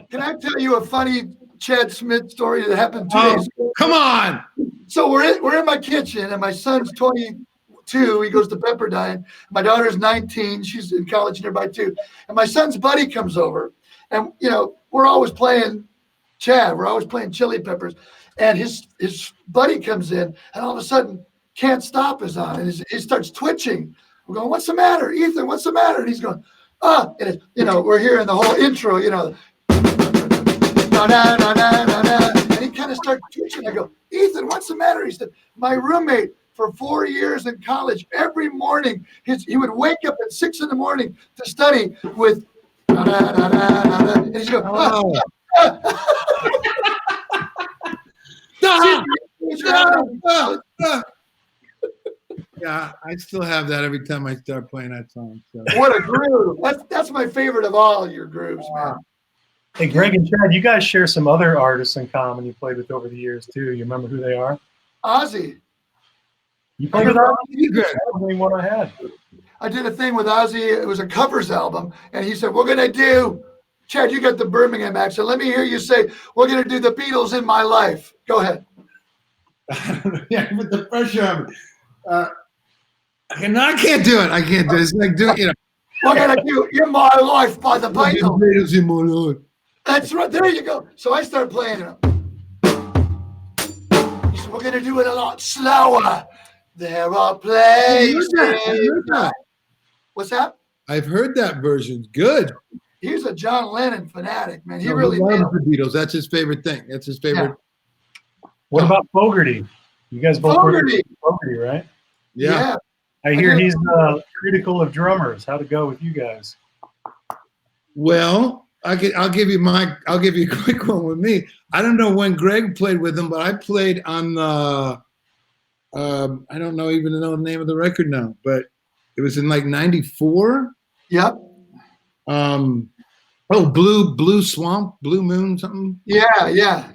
Can I tell you a funny Chad Smith story that happened 2 days ago? Come on. So we're in my kitchen, and my son's 22. He goes to Pepperdine. My daughter's 19. She's in college nearby too. And my son's buddy comes over, and we're always playing Chad. We're always playing Chili Peppers, and his buddy comes in, and all of a sudden, Can't Stop is on, and he starts twitching. We're going, "What's the matter, Ethan? What's the matter?" And he's going, and we're hearing the whole intro, no, no, no, no, no, no. And he kind of starts twitching. I go, "Ethan, what's the matter?" He said, "My roommate for 4 years in college, every morning, he would wake up at 6 a.m. to study with, na, na, na, na, na, and he's going, Yeah, I still have that every time I start playing that song. So. What a groove. That's my favorite of all your grooves, man. Hey, Greg and Chad, you guys share some other artists in common you played with over the years, too. You remember who they are? Ozzy. You played with Ozzy? That's the only one I had. I did a thing with Ozzy. It was a covers album. And he said, "We're going to do," Chad, you got the Birmingham accent. Let me hear you say, "We're going to do the Beatles in My Life." Go ahead. Yeah, with the pressure on me. No, I can't do it. I can't do it. It's like doing, We're going to do "In My Life" by the Beatles. Beatles in my life. That's right. There you go. So I start playing it. He said, "We're going to do it a lot slower. There are places." What's that? I've heard that version. Good. He's a John Lennon fanatic, man. He No, really loves nailed the Beatles. That's his favorite thing. That's his favorite. Yeah. What about Fogerty? You guys both Fogerty. worked with Fogerty, right? Yeah. I hear he's critical of drummers. How'd it go with you guys? Well, I'll give you a quick one with me. I don't know when Gregg played with him, but I played on the I don't even know the name of the record now, but it was in like '94. Yep. Blue Swamp, Blue Moon, something. Yeah.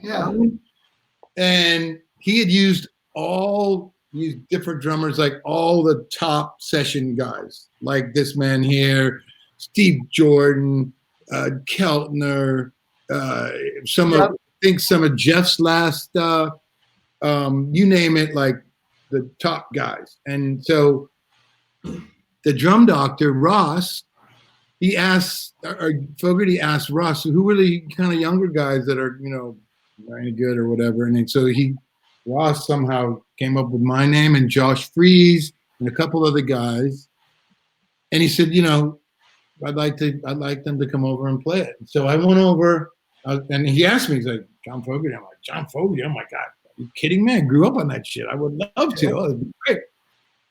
And he had used all these different drummers, like all the top session guys, like this man here, Steve Jordan, Keltner, some of Jeff's last, you name it, like the top guys. And so the drum doctor, Ross, Fogerty asked Ross, who were the kind of younger guys that are, not any good or whatever. And so Ross somehow came up with my name and Josh Freese and a couple other guys. And he said, I'd like them to come over and play it. So I went over and he asked me, he's like, "John Fogerty." I'm like, "John Fogerty? Oh my God. Are you kidding me? I grew up on that shit. I would love to. Oh, that'd be great."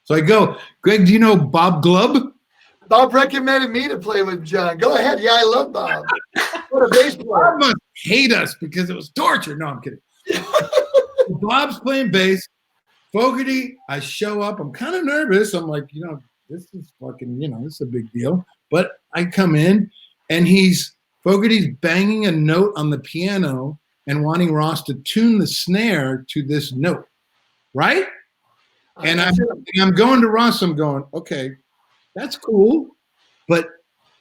So I go, "Greg, do you know Bob Glubb?" Bob recommended me to play with John. Go ahead. Yeah, I love Bob. What a bass player. Bob must hate us because it was torture. No, I'm kidding. Bob's playing bass. Fogerty, I show up. I'm kind of nervous. I'm like, this is fucking, this is a big deal. But I come in and Fogerty's banging a note on the piano and wanting Ross to tune the snare to this note. Right? And I'm going to Ross. I'm going, okay, that's cool. But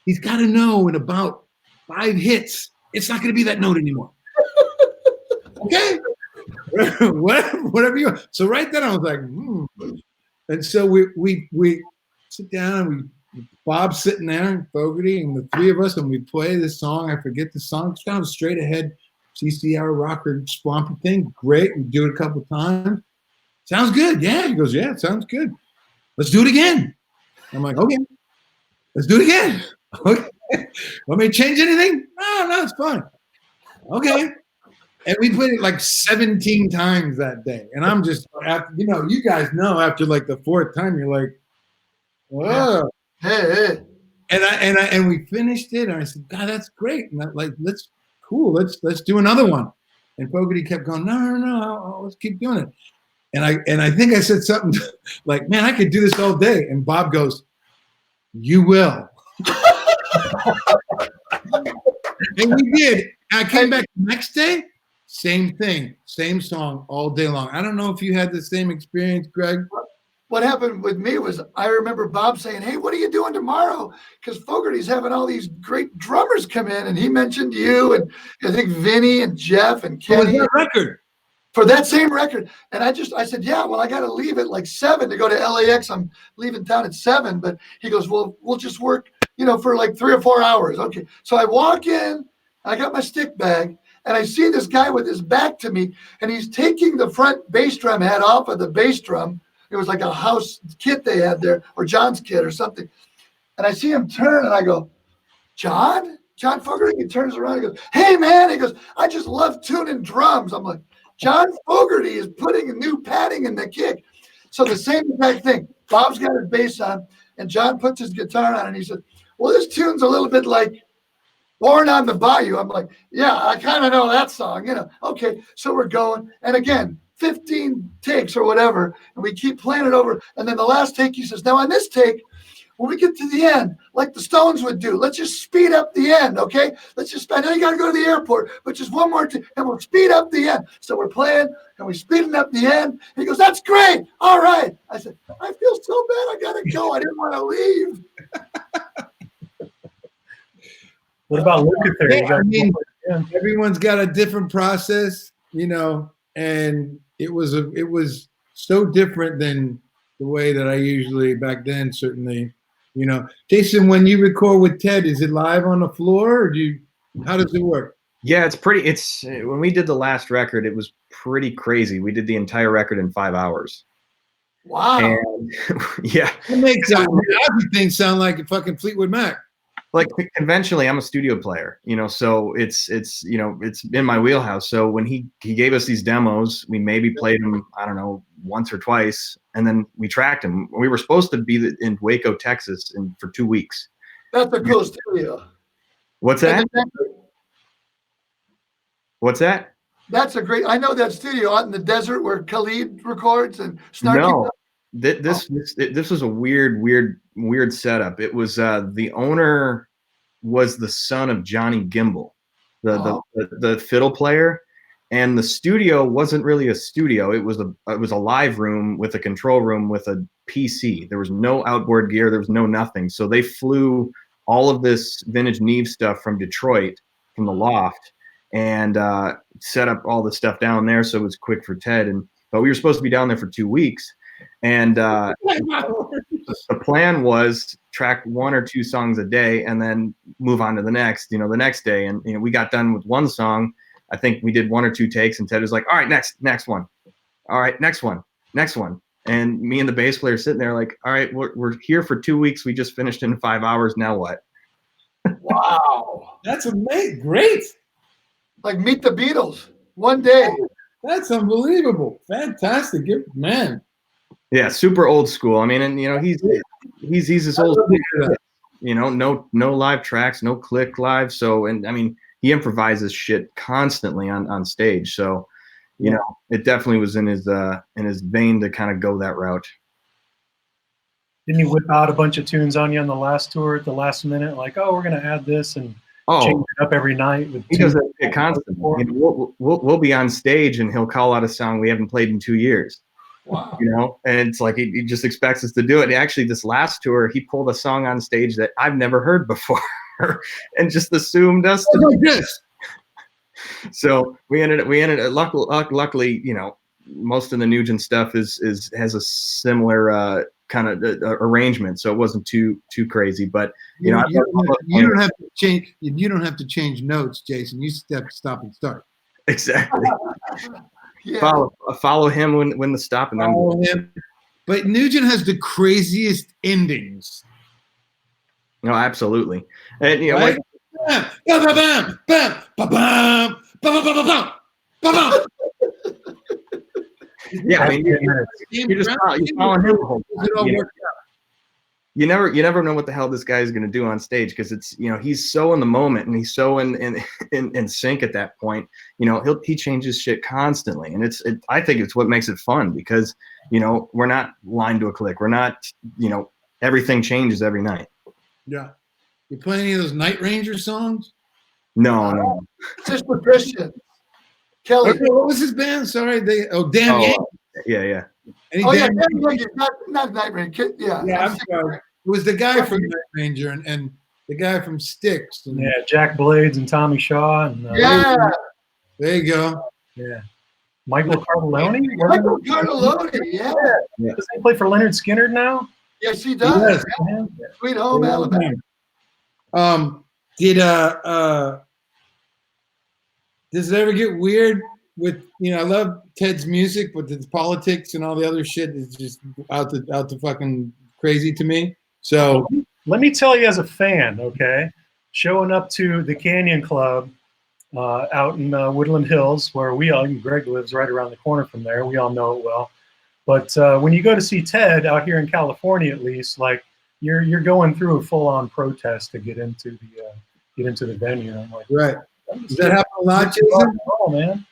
he's got to know in about 5 hits, it's not going to be that note anymore. Okay? Whatever you want. So right then I was like, And so we sit down and Bob's sitting there and Fogerty and the three of us, and we play this song. I forget the song. It's kind of straight ahead CCR rocker swampy thing. Great. We do it a couple of times. Sounds good. Yeah. He goes, "Yeah, it sounds good. Let's do it again." I'm like, "Okay, let's do it again." Okay. Want me to change anything? No, it's fine. Okay. And we played it like 17 times that day. And I'm just, you guys know after like the 4th time, you're like, whoa. Hey. And we finished it. And I said, "God, that's great." And let's do another one. And Fogerty kept going, no, let's keep doing it. And I think I said something like, "Man, I could do this all day." And Bob goes, "You will." And we did. I came back the next day, same thing, same song all day long. I don't know if you had the same experience, Greg. what happened with me was I remember Bob saying, "Hey, what are you doing tomorrow?" Because Fogerty's having all these great drummers come in, and he mentioned you and I think Vinny and Jeff and What was Kenny that record? for that same record. And I said, "Yeah, well, I got to leave at like 7 to go to LAX. I'm leaving town at 7." But he goes, "Well, we'll just work, for like 3 or 4 hours." Okay. So I walk in, I got my stick bag, and I see this guy with his back to me, and he's taking the front bass drum head off of the bass drum. It was like a house kit they had there, or John's kit or something. And I see him turn, and I go, John Fogerty? He turns around and goes, "Hey, man." He goes, "I just love tuning drums." I'm like, John Fogerty is putting a new padding in the kick. So the same exact thing. Bob's got his bass on, and John puts his guitar on, and he said, "Well, this tune's a little bit like Born on the Bayou." I'm like, "Yeah, I kind of know that song, Okay, so we're going. And again, 15 takes or whatever, and we keep playing it over. And then the last take, he says, "Now on this take, when we get to the end, like the Stones would do, let's just speed up the end, okay? I know you got to go to the airport, but just one more and we'll speed up the end." So we're playing, and we're speeding up the end. He goes, "That's great. All right." I said, "I feel so bad. I got to go. I didn't want to leave." What about Lukather? Yeah, I mean, everyone's got a different process, and it was so different than the way that I usually back then, certainly. Jason, when you record with Ted, is it live on the floor, or how does it work? Yeah, it's when we did the last record, it was pretty crazy. We did the entire record in 5 hours. Wow. And, yeah. It makes everything sound like a fucking Fleetwood Mac. Like conventionally, I'm a studio player, so it's in my wheelhouse. So when he gave us these demos, we maybe played them, I don't know, once or twice, and then we tracked them. We were supposed to be in Waco, Texas, for 2 weeks. That's a cool studio. What's that? What's that? That's a great. I know that studio out in the desert where Khalid records and Snarky. No, this was a weird setup. It was the owner was the son of Johnny Gimbel, the fiddle player, and the studio wasn't really a studio. It was a live room with a control room with a PC. There was no outboard gear. There was no nothing. So they flew all of this vintage Neve stuff from Detroit, from the loft, and set up all the stuff down there. So it was quick for Ted. But we were supposed to be down there for 2 weeks. And the plan was track 1 or 2 songs a day and then move on to the next day. And, we got done with one song. I think we did 1 or 2 takes, and Ted was like, "All right, next one. All right, next one. And me and the bass player sitting there like, "All right, we're here for 2 weeks. We just finished in 5 hours. Now what?" Wow. That's amazing. Great. Like Meet the Beatles one day. That's unbelievable. Fantastic. Man. Yeah, super old school. I mean, and he's this old school, no live tracks, no click live. So, and I mean, he improvises shit constantly on stage. So, it definitely was in his vein to kind of go that route. Didn't he whip out a bunch of tunes on you on the last tour at the last minute? Like, "Oh, we're going to add this," and change it up every night. He does that shit constantly. We'll be on stage and he'll call out a song we haven't played in 2 years. Wow. And it's like he just expects us to do it. And actually, this last tour, he pulled a song on stage that I've never heard before, and just assumed us to do this. So we ended up luckily, most of the Nugent stuff has a similar kind of arrangement, so it wasn't too crazy. But you don't have to change. You don't have to change notes, Jason. You stop and start. Exactly. Yeah. Follow him when the stop and then follow him. But Nugent has the craziest endings. No, absolutely. And right? Like, bam, bam, bam, bam, bam, bam, bam, bam, bam. Yeah, I mean, you just follow him the whole time. You never know what the hell this guy is going to do on stage, because it's he's so in the moment and he's so in sync at that point. He changes shit constantly, and I think it's what makes it fun, because we're not lined to a click. We're not everything changes every night. Yeah. You play any of those Night Ranger songs? No. Sister Christian. Kelly. Okay, what was his band? Sorry, Damn Yankees. Yeah. And he Oh yeah, damaged- Ted Nugent, not Night Ranger. Yeah, yeah, I'm sorry. It was the guy from Night Ranger and the guy from Styx. And Yeah, Jack Blades and Tommy Shaw and yeah. there you go. yeah. Michael Cardelloni. Michael Cardelloni, yeah. Does he play for Leonard Skinner now? Yes, he does. Yes. Sweet Home Alabama. Did does it ever get weird with I love Ted's music, but the politics and all the other shit is just out the fucking crazy to me. So Let me tell you as a fan, okay, showing up to the Canyon Club out in Woodland Hills, where Greg lives right around the corner from there. We all know it well. But when you go to see Ted out here in California, at least, like you're going through a full-on protest to get into the venue. I'm like, right. Does that happen a lot, Jason? Oh man.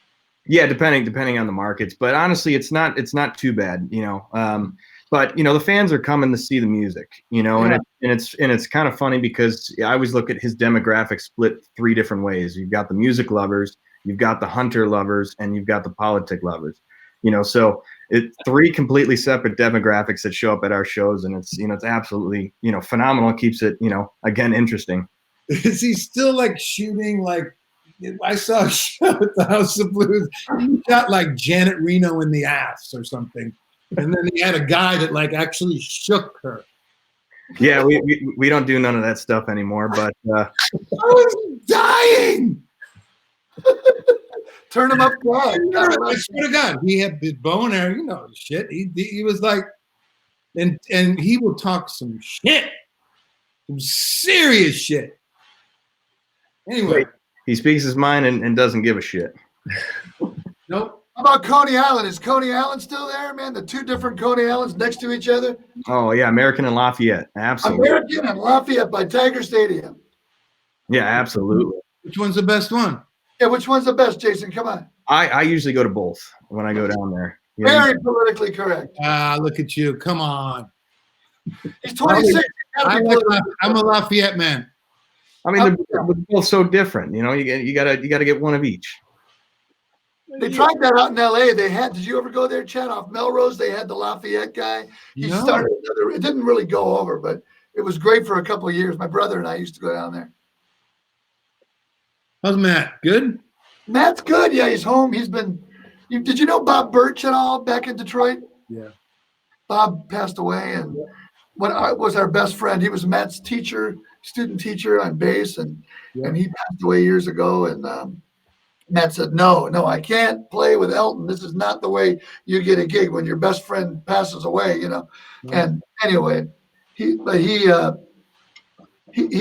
Yeah, depending on the markets, but honestly, it's not too bad, But the fans are coming to see the music, and it's kind of funny because I always look at his demographic split 3 different ways. You've got the music lovers, you've got the hunter lovers, and you've got the politic lovers. So it's 3 completely separate demographics that show up at our shows, and it's it's absolutely phenomenal. It keeps it again interesting. Is he still like shooting like? I saw a show at the House of Blues. He shot like Janet Reno in the ass or something, and then he had a guy that like actually shook her. Yeah, we don't do none of that stuff anymore. But I was dying. Turn him up wide. I swear to God, he had the bow and arrow, shit. He was like, and he will talk some shit, some serious shit. Anyway. He speaks his mind and doesn't give a shit. Nope. How about Coney Island? Is Coney Island still there, man? The 2 different Coney Islands next to each other? Oh, yeah, American and Lafayette. Absolutely. American and Lafayette by Tiger Stadium. Yeah, absolutely. Which one's the best one? Yeah, which one's the best, Jason? Come on. I usually go to both when I go down there. Very politically correct. Look at you. Come on. He's 26. I'm a Lafayette man. I mean, they're both so different. You gotta get one of each. They tried that out in L.A. Did you ever go there, Chad? Off Melrose, they had the Lafayette guy. He started another. It didn't really go over, but it was great for a couple of years. My brother and I used to go down there. How's Matt? Good? Matt's good. Yeah, he's home. Did you know Bob Birch at all back in Detroit? Yeah. Bob passed away, and was our best friend. He was Matt's student teacher on bass, and he passed away years ago. And Matt said, no, I can't play with Elton. This is not the way you get a gig when your best friend passes away, And anyway, he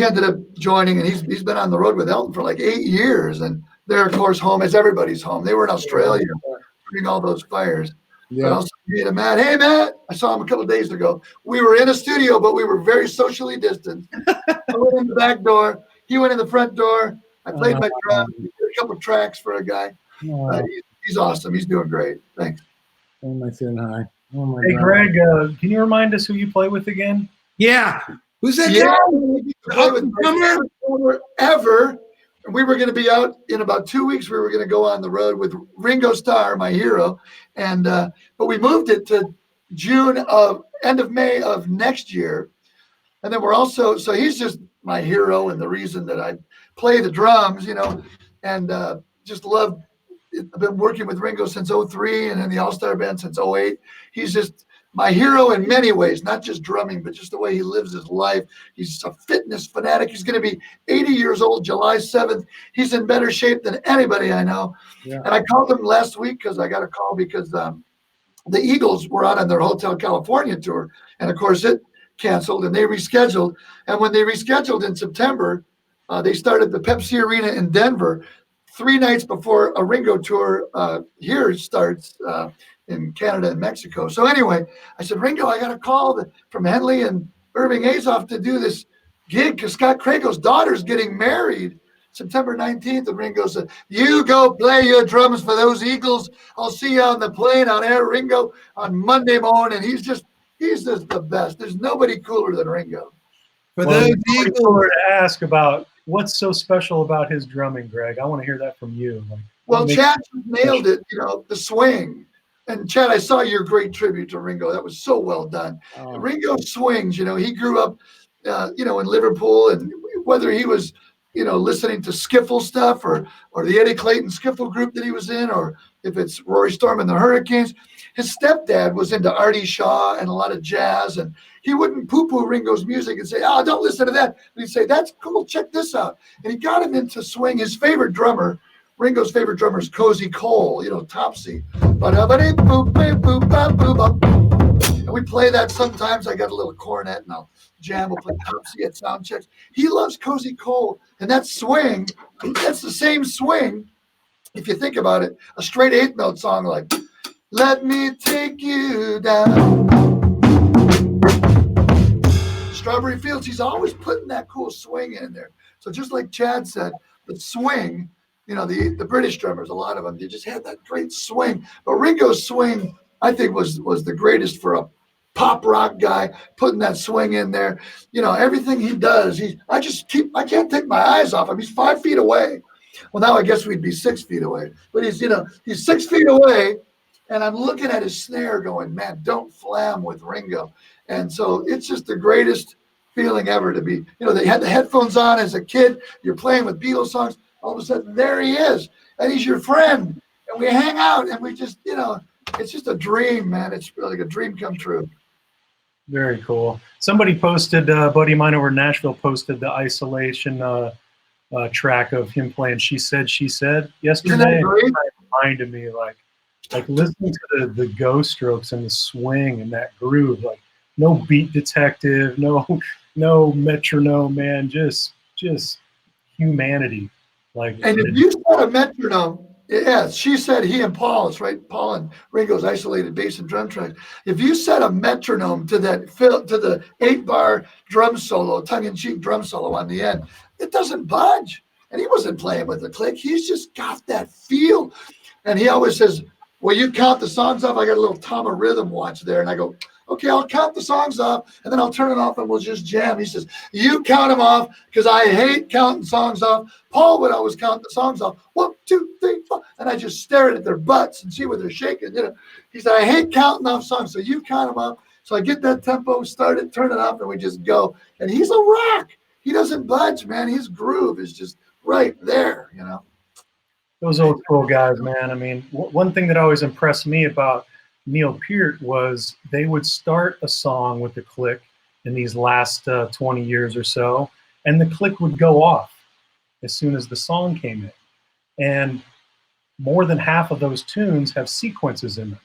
ended up joining, and he's been on the road with Elton for like 8 years. And they're, of course, home as everybody's home. They were in Australia during all those fires. Yeah. I also meet a Matt. Hey, Matt. I saw him a couple of days ago. We were in a studio, but we were very socially distant. I went in the back door. He went in the front door. I played my drum. Did a couple of tracks for a guy. He's awesome. He's doing great. Thanks. Oh, my saying hi. Oh my Hey, God. Greg, can you remind us who you play with again? Yeah. Who's that Yeah, guy? Ever. We were going to be out in about 2 weeks. We were going to go on the road with Ringo Starr, my hero, and but we moved it to end of May of next year. And then so he's just my hero and the reason that I play the drums, and just love. I've been working with Ringo since 2003 and in the All-Star Band since 2008. He's just my hero in many ways, not just drumming, but just the way he lives his life. He's a fitness fanatic. He's going to be 80 years old, July 7th. He's in better shape than anybody I know. Yeah. And I called him last week because I got a call because the Eagles were out on their Hotel California tour. And of course it canceled and they rescheduled. And when they rescheduled in September, they started the Pepsi Arena in Denver 3 nights before a Ringo tour here starts in Canada and Mexico. So anyway, I said, Ringo, I got a call from Henley and Irving Azoff to do this gig because Scott Crago's daughter's getting married September 19th. And Ringo said, you go play your drums for those Eagles. I'll see you on the plane on Air Ringo on Monday morning. He's just the best. There's nobody cooler than Ringo. For those Eagles to ask about what's so special about his drumming, Greg. I want to hear that from you. Well, Chad nailed it, the swing. And Chad, I saw your great tribute to Ringo. That was so well done. Oh. Ringo swings, he grew up, in Liverpool, and whether he was, listening to skiffle stuff or the Eddie Clayton skiffle group that he was in, or if it's Rory Storm and the Hurricanes, his stepdad was into Artie Shaw and a lot of jazz, and he wouldn't poo-poo Ringo's music and say, "Oh, don't listen to that." But he'd say, "That's cool. Check this out." And he got him into swing. His favorite drummer, Ringo's favorite drummer, is Cozy Cole, Topsy. And we play that sometimes. I got a little cornet and I'll jam. We'll play Topsy at sound checks. He loves Cozy Cole. And that swing, that's the same swing. If you think about it, a straight 8-note song like, "Let me take you down Strawberry Fields," he's always putting that cool swing in there. So just like Chad said, the swing, the British drummers, a lot of them, they just had that great swing. But Ringo's swing, I think, was the greatest for a pop rock guy, putting that swing in there. Everything he does, I can't take my eyes off him. He's 5 feet away. Well, now I guess we'd be 6 feet away. But he's 6 feet away, and I'm looking at his snare going, man, don't flam with Ringo. And so it's just the greatest feeling ever to be, they had the headphones on as a kid. You're playing with Beatles songs. All of a sudden, there he is, and he's your friend, and we hang out, and we just, it's just a dream, man. It's really like a dream come true. Very cool. Somebody posted, a buddy of mine over in Nashville posted the Isolation track of him playing She Said yesterday. It reminded me, like listening to the go strokes and the swing and that groove, like no beat detective, no metronome, man, just humanity. And if you said a metronome, She Said, he and Paul, it's right, Paul and Ringo's Isolated bass and drum track. If you set a metronome to the 8-bar drum solo, tongue-in-cheek drum solo on the end, it doesn't budge. And he wasn't playing with a click. He's just got that feel. And he always says, "Well, you count the songs off." I got a little Tama rhythm watch there, and I go, "Okay, I'll count the songs off, and then I'll turn it off, and we'll just jam." He says, "You count them off, because I hate counting songs off." Paul would always count the songs off. 1, 2, 3, 4. And I just stare at their butts and see where they're shaking. He said, "I hate counting off songs, so you count them off." So I get that tempo, start it, turn it off, and we just go. And he's a rock. He doesn't budge, man. His groove is just right there, Those old school guys, man. I mean, one thing that always impressed me about Neil Peart was they would start a song with a click in these last 20 years or so, and the click would go off as soon as the song came in. And more than half of those tunes have sequences in them,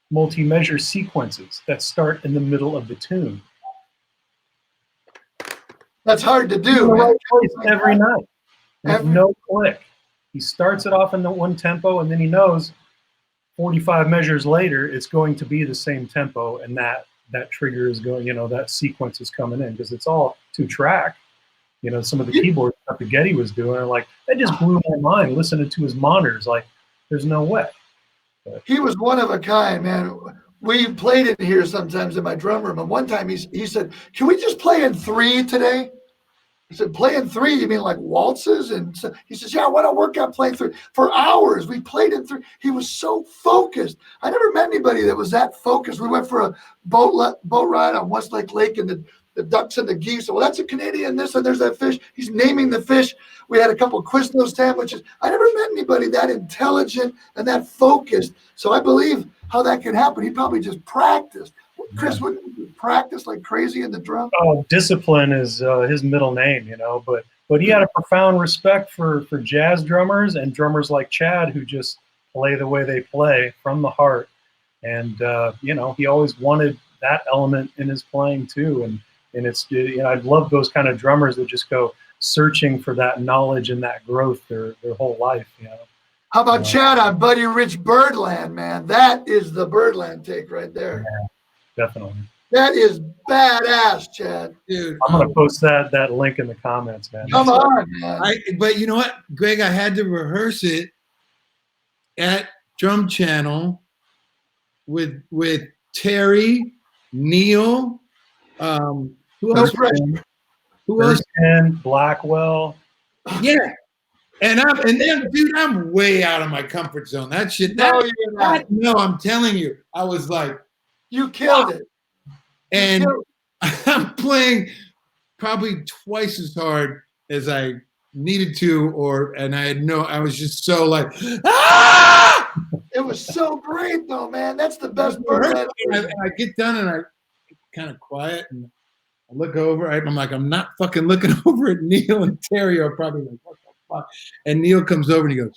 multi-measure sequences that start in the middle of the tune. That's hard to do, man. Every night with no click. He starts it off in the one tempo, and then he knows 45 measures later it's going to be the same tempo, and that trigger is going, that sequence is coming in, because it's all 2-track. Some of the keyboard stuff that Getty was doing, like, that just blew my mind listening to his monitors. Like, there's no way. But he was one of a kind, man. We played in here sometimes in my drum room, and one time he said, "Can we just play in 3 today?" I said, "Play in 3? You mean like waltzes?" And so he says, "Yeah, why don't work out playing 3 for hours?" We played in 3. He was so focused. I never met anybody that was that focused. We went for a boat ride on Westlake Lake, and the ducks and the geese. Well, that's a Canadian this, and there's that fish. He's naming the fish. We had a couple of Quiznos sandwiches. I never met anybody that intelligent and that focused. So I believe how that can happen. He probably just practiced. Chris, wouldn't you practice like crazy in the drum? Oh, discipline is his middle name, but he had a profound respect for jazz drummers and drummers like Chad, who just play the way they play from the heart. And, he always wanted that element in his playing too. And it's, I love those kind of drummers that just go searching for that knowledge and that growth their whole life, How about Chad on Buddy Rich Birdland, man? That is the Birdland take right there. Yeah, definitely. That is badass, Chad. Dude, I'm going to post that link in the comments, man. Come on, man. But you know what, Greg? I had to rehearse it at Drum Channel with Terry, Neil, who else? Who else? Blackwell. Yeah. And then, dude, I'm way out of my comfort zone. That shit. No, you're not. No, I'm telling you, I was like, You killed it. and I'm playing probably twice as hard as I needed to, and I was just so like, ah! It was so great, though, man. That's the best part. I get done and I kind of quiet and I look over. I'm like, I'm not fucking looking over at Neil and Terry are probably like, what the fuck? And Neil comes over and he goes,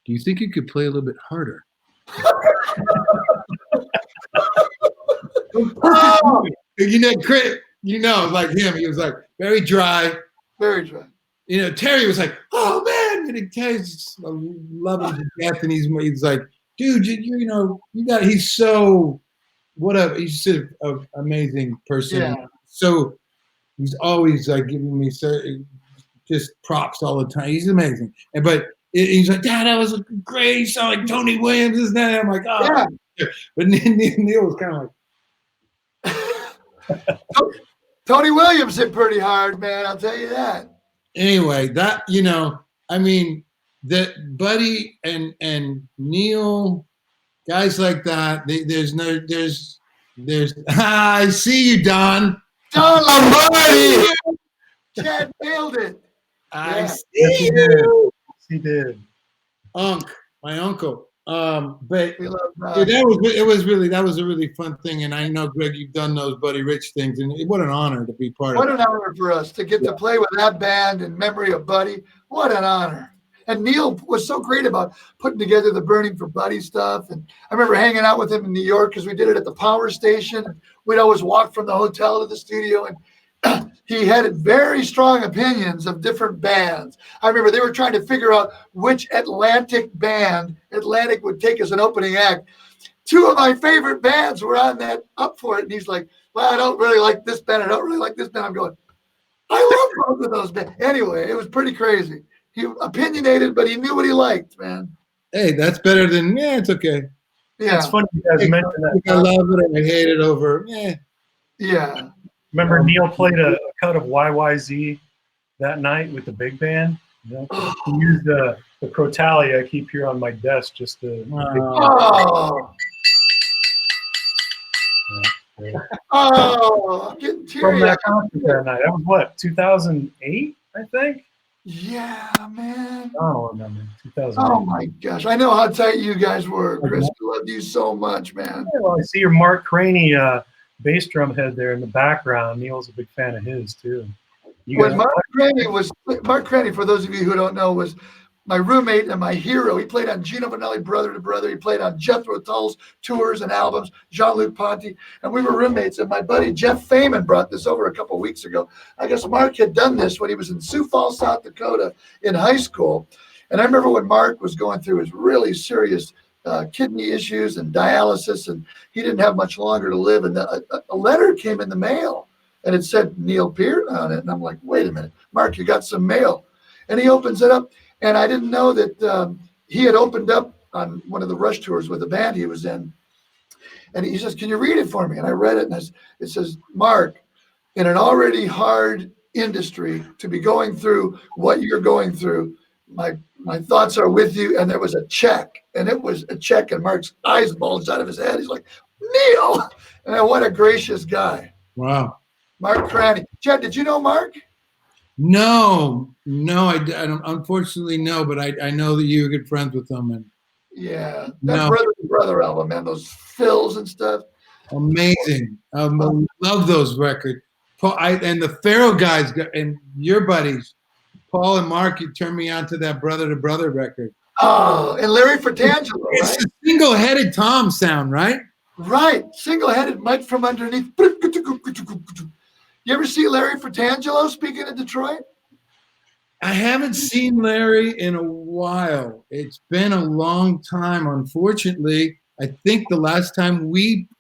do you think you could play a little bit harder? Oh, Like him. He was like very dry. very dry. Terry was like, oh man, and Terry's just loving to death, and he's like, dude, he's so he's just an amazing person. Yeah. So he's always like giving me just props all the time. He's amazing. But he's like, Dad, that was great. You sound like Tony Williams, isn't that? I'm like, oh. Yeah. But Neil was kind of like. Tony Williams hit pretty hard, man. I'll tell you that. Anyway, that that Buddy and Neil, guys like that. There's. I see you, Don. Don Lombardi. Chad nailed it. I see Yes, you. He did. My uncle. But We love dude, that was a really fun thing, and I know, Greg, you've done those Buddy Rich things, and what an honor to be part What of. an honor for us to get to play with that band in memory of Buddy. What an honor. And Neil was so great about putting together the Burning for Buddy stuff. And I remember hanging out with him in New York because we did it at the power station. We'd always walk from the hotel to the studio, and he had very strong opinions of different bands. I remember they were trying to figure out which Atlantic would take as an opening act. Two of my favorite bands were on that up for it. And he's like, well, I don't really like this band. I don't really like this band. I'm going, I love both of those bands. Anyway, it was pretty crazy. He opinionated, but he knew what he liked, man. Hey, that's better than, it's okay. Yeah. It's funny you guys mentioned that. I love it and I hate it over, Yeah. Remember Neil played a cut of YYZ that night with the big band? He used the Crotalia I keep here on my desk just to. Oh. Oh, I'm getting From teary. that concert that night. That was what, 2008, I think? Yeah, man. I don't remember. 2008. Oh my gosh. I know how tight you guys were, Chris. I loved you so much, man. Yeah, well, I see your Mark Craney bass drum head there in the background. Neil's a big fan of his too. Mark Craney, for those of you who don't know, was my roommate and my hero. He played on Gino Vanelli, Brother to Brother. He played on Jethro Tull's tours and albums, Jean-Luc Ponty, and we were roommates. And my buddy Jeff Feynman brought this over a couple of weeks ago. I guess Mark had done this when he was in Sioux Falls, South Dakota in high school. And I remember when Mark was going through his really serious kidney issues and dialysis, and he didn't have much longer to live. And a letter came in the mail, and it said Neil Peart on it. And I'm like, wait a minute, Mark, you got some mail. And he opens it up. And I didn't know that he had opened up on one of the Rush tours with the band he was in. And he says, can you read it for me? And I read it, and it says, Mark, in an already hard industry, to be going through what you're going through, my thoughts are with you. And there was a check, and it was a check, and Mark's eyes bulged out of his head. He's like, Neil! And what a gracious guy. Wow. Mark Craney. Chad, did you know Mark? No, I don't. Unfortunately, no. But I know that you were good friends with them, and yeah, that Brother to Brother album, man, those fills and stuff. Amazing. I love those records. Paul, and the Pharaoh guys and your buddies, Paul and Mark, you turned me on to that Brother to Brother record. Oh, and Larry Fratangelo, It's right? a single-headed Tom sound, right? Right, single-headed Mike from underneath. You ever see Larry Fratangelo speaking in Detroit? I haven't seen Larry in a while. It's been a long time, unfortunately. I think the last time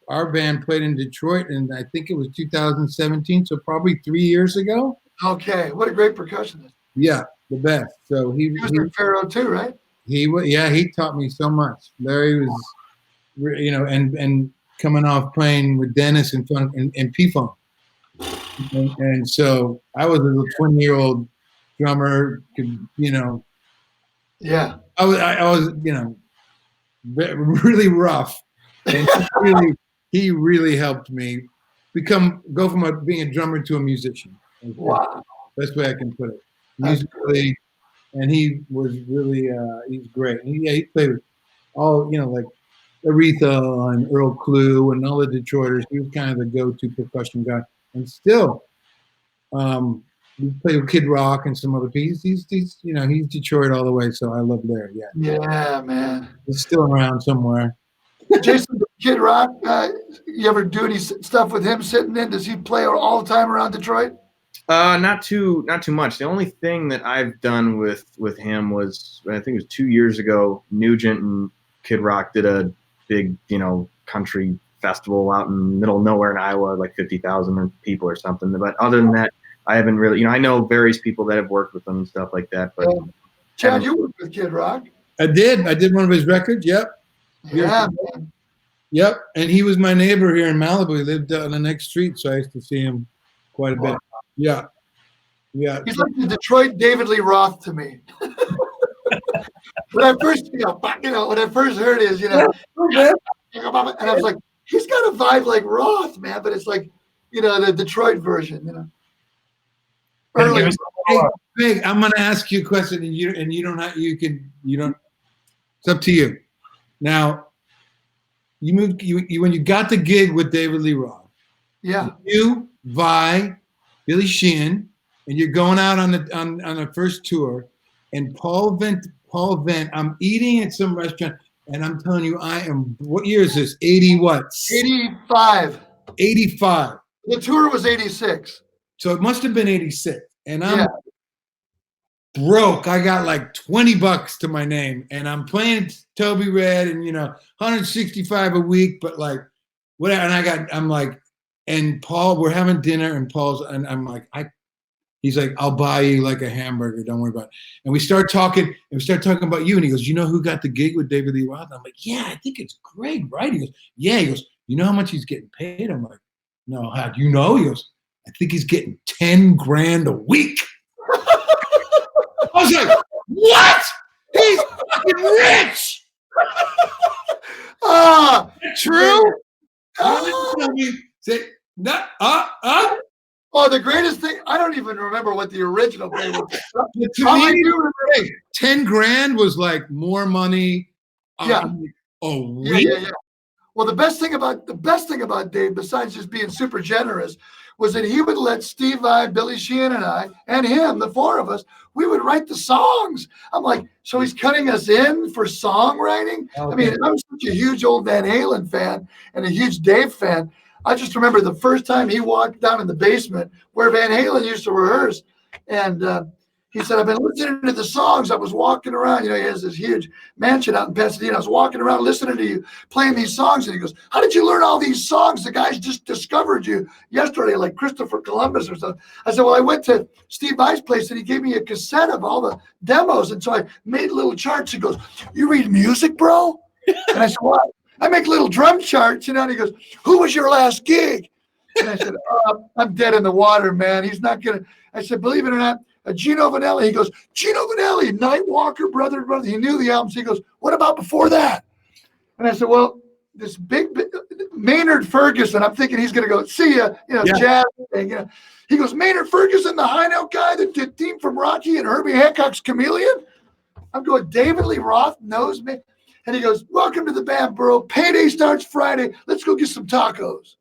our band played in Detroit, and I think it was 2017, so probably 3 years ago. Okay, what a great percussionist. Yeah, the best. So He was in Pharaoh too, right? He taught me so much. Larry was, and coming off playing with Dennis and P-Funk. And so I was a little 20-year-old drummer, could, you know, Yeah. I was, you know, really rough, and he really helped me go from being a drummer to a musician. Wow. Best way I can put it, That's musically, and he was really he's great. And he played with all, you know, like Aretha and Earl Klugh and all the Detroiters. He was kind of the go-to percussion guy, and still, we played with Kid Rock and some other pieces. He's you know, he's Detroit all the way, so I love Larry. Yeah, Yeah, man. he's still around somewhere. Jason, Kid Rock, you ever do any stuff with him sitting in? Does he play all the time around Detroit? Not too much. The only thing that I've done with him was, I think it was 2 years ago. Nugent and Kid Rock did a big, you know, country festival out in the middle of nowhere in Iowa, like 50,000 people or something. But other than that, I haven't really, you know, I know various people that have worked with them and stuff like that. But Chad, you worked with Kid Rock. I did one of his records. Yep. Yeah, man. Yep, and he was my neighbor here in Malibu. He lived on the next street, so I used to see him quite a bit. Yeah. He's like the Detroit David Lee Roth to me. When I first, when I first heard his, and I was like, he's got a vibe like Roth, man, but it's like, the Detroit version, Early. Hey, Greg, I'm going to ask you a question, and you don't have, it's up to you. Now, when you got the gig with David Lee Roth, yeah, you, Vi, Billy Sheehan, and you're going out on the first tour, and Paul Vent, I'm eating at some restaurant, and I'm telling you, what year is this? 80 what? 85. 85. The tour was 86. So it must have been 86. And I'm broke. I got like $20 to my name, and I'm playing Toby Red, and 165 a week, but like whatever. And I'm like, and Paul, we're having dinner, and I'm like, he's like, I'll buy you like a hamburger. Don't worry about it. And we start talking about you. And he goes, you know who got the gig with David Lee Roth? I'm like, yeah, I think it's Greg, right? He goes, yeah. He goes, you know how much he's getting paid? I'm like, no, how do you know? He goes, I think he's getting $10,000 a week. I was like, what? He's fucking rich. True? Oh, the greatest thing, I don't even remember what the original thing was. To me, $10,000 was like more money a week. Yeah. Well, the best thing about Dave, besides just being super generous, was that he would let Steve Vai, Billy Sheehan, and I, and him, the four of us, we would write the songs. I'm like, so he's cutting us in for songwriting? Okay. I mean, I'm such a huge old Van Halen fan and a huge Dave fan. I just remember the first time he walked down in the basement where Van Halen used to rehearse, and he said, I've been listening to the songs. I was walking around, he has this huge mansion out in Pasadena. I was walking around listening to you playing these songs. And he goes, how did you learn all these songs? The guys just discovered you yesterday, like Christopher Columbus or something. I said, well, I went to Steve Vai's place and he gave me a cassette of all the demos. And so I made little charts. He goes, you read music, bro? And I said, what? I make little drum charts, and he goes, who was your last gig? And I said, I'm dead in the water, man. He's not going to. I said, believe it or not, Gino Vanelli. He goes, Gino Vanelli, Nightwalker, brother. He knew the albums. He goes, what about before that? And I said, well, this big Maynard Ferguson. I'm thinking he's going to go, see ya, jazz thing. He goes, Maynard Ferguson, the high note guy that did theme from Rocky and Herbie Hancock's Chameleon. I'm going, David Lee Roth knows me. And he goes, welcome to the band, bro. Payday starts Friday. Let's go get some tacos.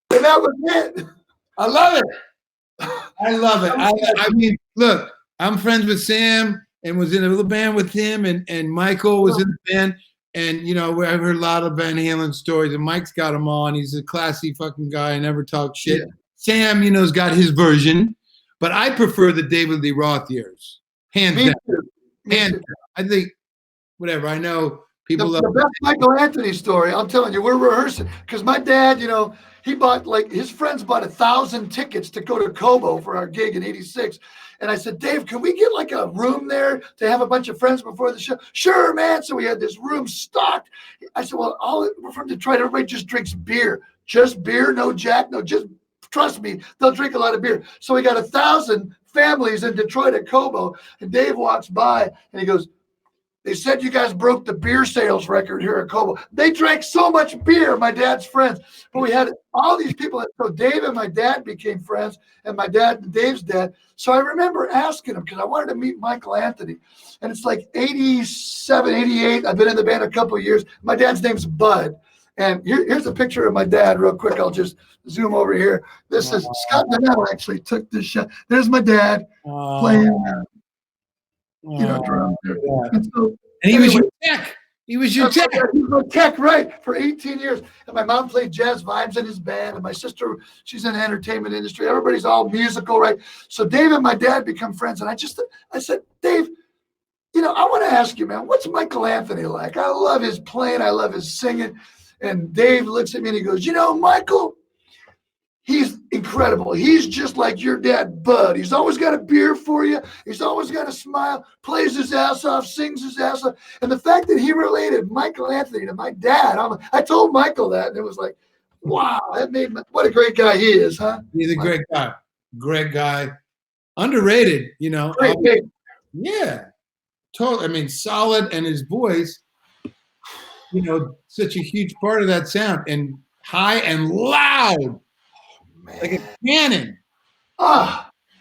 And that was it. I love it. I mean, look, I'm friends with Sam and was in a little band with him, and Michael was in the band. And, I've heard a lot of Van Halen stories, and Mike's got them all, and he's a classy fucking guy, never talks shit. Yeah. Sam, has got his version, but I prefer the David Lee Roth years. Hands down. Hands down. I think, whatever, I know people love the best Michael Anthony story. I'm telling you, we're rehearsing because my dad, he bought, like, his friends bought 1,000 tickets to go to Cobo for our gig in '86. And I said, Dave, can we get like a room there to have a bunch of friends before the show? Sure, man. So we had this room stocked. I said, well, we're from Detroit. Everybody just drinks beer. Just beer, no Jack, no, just trust me, they'll drink a lot of beer. So we got 1,000 families in Detroit at Cobo, and Dave walks by and he goes, they said you guys broke the beer sales record here at Cobo. They drank so much beer, my dad's friends. But we had all these people. So Dave and my dad became friends, and my dad and Dave's dad. So I remember asking him, because I wanted to meet Michael Anthony. And it's like 87, 88. I've been in the band a couple of years. My dad's name's Bud. And here's a picture of my dad real quick. I'll just zoom over here. This is Scott Donnell actually took this shot. There's my dad playing. Drums. And he was your tech. He was your tech. He was my tech, right, for 18 years. And my mom played jazz vibes in his band. And my sister, she's in the entertainment industry. Everybody's all musical, right? So Dave and my dad become friends. And I said, Dave, I want to ask you, man, what's Michael Anthony like? I love his playing. I love his singing. And Dave looks at me and he goes, Michael, he's incredible. He's just like your dad, Bud. He's always got a beer for you. He's always got a smile, plays his ass off, sings his ass off. And the fact that he related Michael Anthony to my dad, I told Michael that, and it was like, wow, what a great guy he is, huh? He's a great guy. Great guy. Underrated, Great. Yeah. Totally. I mean, solid, and his voice, such a huge part of that sound, and high and loud. Like a cannon.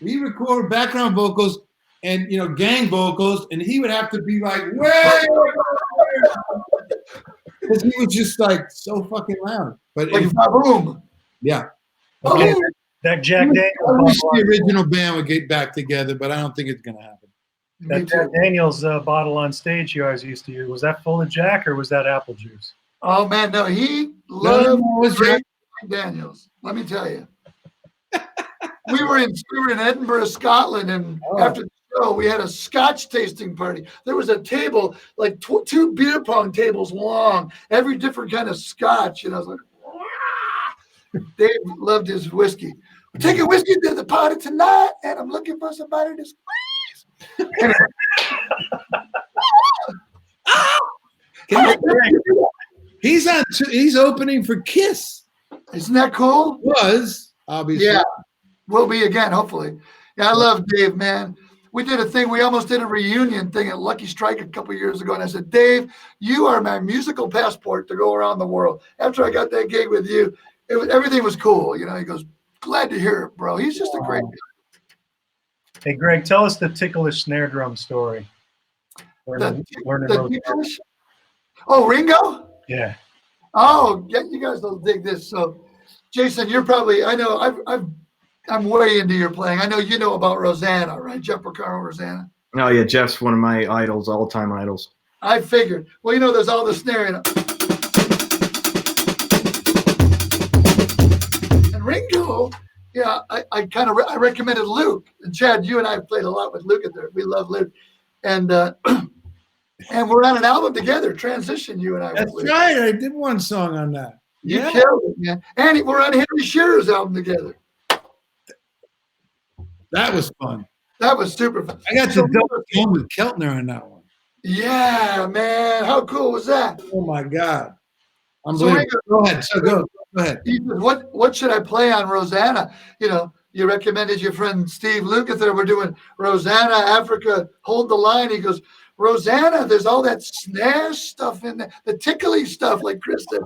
We record background vocals and gang vocals, and he would have to be like way because he was just like so fucking loud. But like boom. Yeah. Okay, that Jack Daniels. I wish the original band would get back together, but I don't think it's gonna happen. That Jack Daniels bottle on stage you guys used to use, was that full of Jack or was that apple juice? Oh man, no, he loved Jack Daniels. Let me tell you. We were in Edinburgh, Scotland, and after the show, we had a Scotch tasting party. There was a table, like two beer pong tables long, every different kind of Scotch. And I was like, wow. Dave loved his whiskey. We're taking whiskey to the party tonight, and I'm looking for somebody to squeeze. He's opening for Kiss. Isn't that cool? Was obviously. Yeah. Will be again, hopefully. Yeah, I love Dave, man. We did a thing. We almost did a reunion thing at Lucky Strike a couple years ago. And I said, Dave, you are my musical passport to go around the world. After I got that gig with you, everything was cool. He goes, glad to hear it, bro. He's just a great guy. Hey, Greg, tell us the ticklish snare drum story. The ticklish? Oh, Ringo? Yeah. Oh, you guys will dig this. So, Jason, you're probably, I know, I'm way into your playing. I know you know about Rosanna, right? Jeff Porcaro, Rosanna. Oh yeah, Jeff's one of my idols, all-time idols. I figured. Well, there's all the snare in it. And Ringo, I recommended Luke. And Chad, you and I played a lot with Luke there. We love Luke. And and we're on an album together, Transition, you and I. That's right. I did one song on that. You killed it, man. And we're on Henry Shearer's album together. That was fun. That was super fun. I got to double game with Keltner on that one. Yeah, man. How cool was that? Oh my God. Unbelievable. Go ahead. Go ahead. He said, what should I play on Rosanna? You recommended your friend Steve Lukather. We're doing Rosanna, Africa, Hold the Line. He goes, Rosanna, there's all that snare stuff in there, the tickly stuff, like Chris said.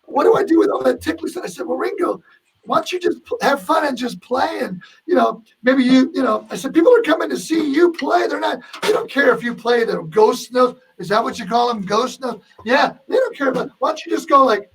What do I do with all that tickly stuff? I said, well, Ringo, why don't you just have fun and just play? And, maybe I said, people are coming to see you play. They don't care if you play the ghost notes. Is that what you call them? Ghost notes? Yeah, they don't care about, why don't you just go like,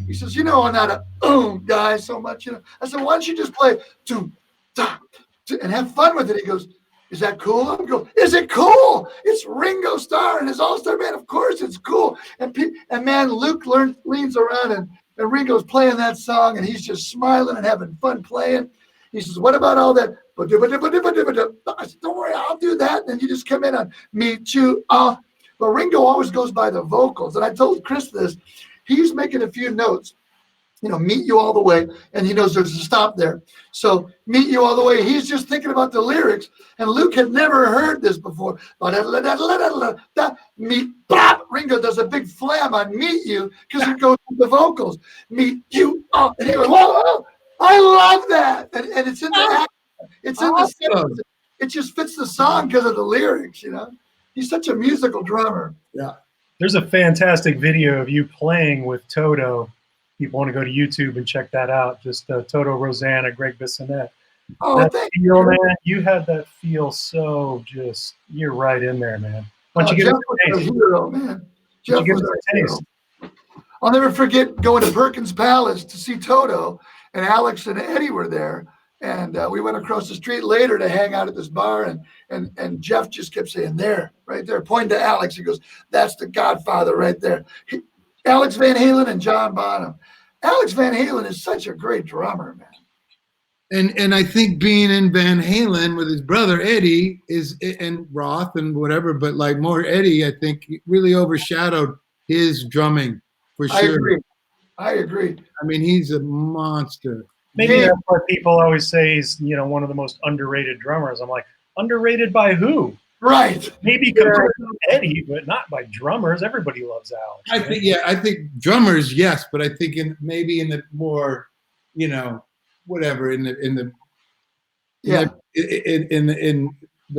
he says, I'm not a guy so much, I said, why don't you just play and have fun with it? He goes, is that cool? I'm going, is it cool? It's Ringo Starr and his all-star band. Of course it's cool. And man, Luke leans around and Ringo's playing that song and he's just smiling and having fun playing. He says, what about all that? I said, don't worry, I'll do that. And then you just come in on me too. But Ringo always goes by the vocals. And I told Chris this. He's making a few notes. Meet you all the way. And he knows there's a stop there. So meet you all the way. He's just thinking about the lyrics. And Luke had never heard this before. Meet, bop. Ringo does a big flam on meet you because it goes with the vocals. Meet you Oh, and he goes, whoa, whoa, I love that. And it's in the act. It's in the Awesome. it just fits the song because of the lyrics, you know. He's such a musical drummer. Yeah. There's a fantastic video of you playing with Toto. People want to go to YouTube and check that out. Just Toto, Rosanna, Gregg Bissonette. Oh, That thank feel, you. man, you had that feel so just, you're right in there, man. Why don't Oh, you give Jeff us was a a taste? hero, man. Why don't Jeff you give was us a a hero. taste? I'll never forget going to Perkins Palace to see Toto, and Alex and Eddie were there. And we went across the street later to hang out at this bar, and Jeff just kept saying, there, right there, pointing to Alex. He goes, that's the Godfather right there. Alex Van Halen and John Bonham. Alex Van Halen is such a great drummer, man. And I think being in Van Halen with his brother Eddie and Roth and whatever, but like more Eddie, I think really overshadowed his drumming for sure. I agree. I mean, he's a monster. Maybe Yeah. that's why people always say he's, one of the most underrated drummers. I'm like, underrated by who? Right. Maybe compared to Eddie, but not by drummers. Everybody loves Alex. I think drummers, yes, but I think maybe in the more, whatever in the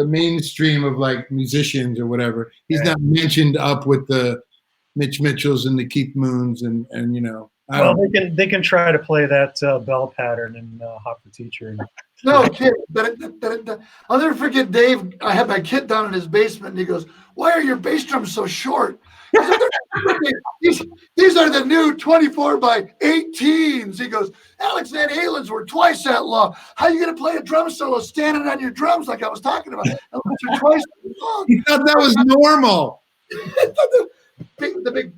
mainstream of like musicians or whatever, he's not mentioned up with the Mitch Mitchells and the Keith Moons and Well, they can try to play that bell pattern in Hot for Teacher. No kid. I'll never forget Dave. I had my kid down in his basement, and he goes, "Why are your bass drums so short?" These are the new 24 by 18s. He goes, Alex Van Halen's were twice that long. How are you going to play a drum solo standing on your drums like I was talking about? They're twice that long. He thought that was normal. the big,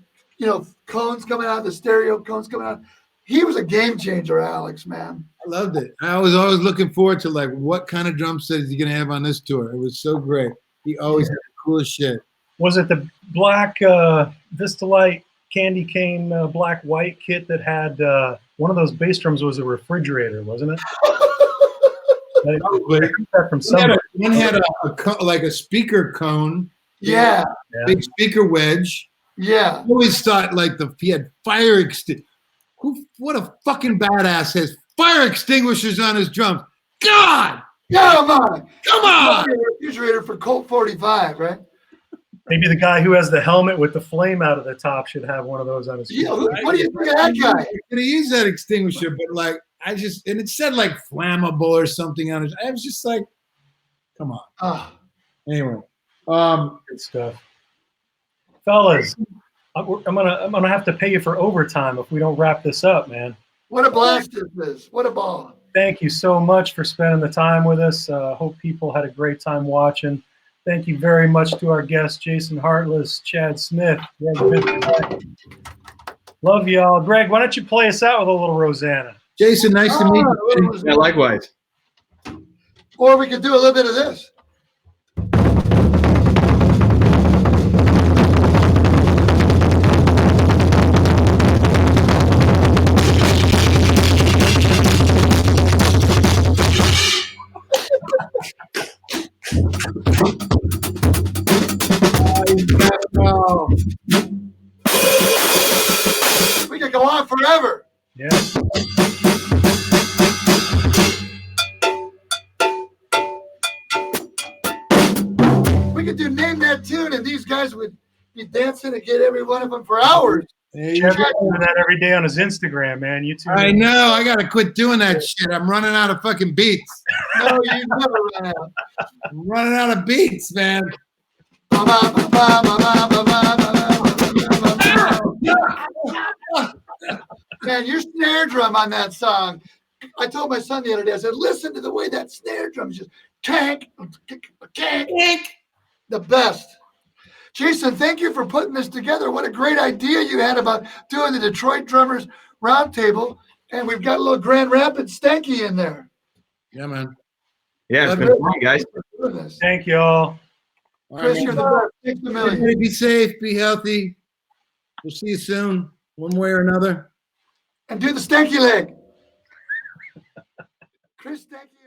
cones coming out, the stereo cones coming out. He was a game changer, Alex, man. I loved it. I was always looking forward to like what kind of drum set is he going to have on this tour. It was so great. He always had the coolest shit. Was it the black Vistalite candy cane black white kit that had one of those bass drums was a refrigerator, wasn't it? I got that from somebody. One had a speaker cone. Yeah. Big speaker wedge. Yeah. I always thought like he had fire extinguishers. What a fucking badass has fire extinguishers on his drums. God! Come on. Come on! Refrigerator for Colt 45, right? Maybe the guy who has the helmet with the flame out of the top should have one of those on his. Yeah, what do you think of that guy? I could have used that extinguisher, but like and it said like flammable or something on it. I was just like, come on. Anyway, Good stuff, fellas. I'm gonna have to pay you for overtime if we don't wrap this up, man. What a blast this is. What a ball. Thank you so much for spending the time with us. Hope people had a great time watching. Thank you very much to our guests, Jason Hartless, Chad Smith, Gregg Bissonette. Love y'all. Greg, why don't you play us out with a little Rosanna? Jason, nice to meet you. Yeah, likewise. Or we could do a little bit of this. We could go on forever. Yeah. We could do Name That Tune, and these guys would be dancing and get every one of them for hours. Chad's doing that every day on his Instagram, man. You too. I know. I got to quit doing that shit. I'm running out of fucking beats. No, you never run out. I'm running out of beats, man. Man, your snare drum on that song. I told my son the other day, I said, listen to the way that snare drum is just tank, the best. Jason, thank you for putting this together. What a great idea you had about doing the Detroit Drummers Roundtable. And we've got a little Grand Rapids Stanky in there. Yeah, man. Yeah, it's been fun, guys. Thank you all. Chris, you're the best. Thanks a million. Everybody be safe, be healthy. We'll see you soon, one way or another. And do the stanky leg. Chris, thank you.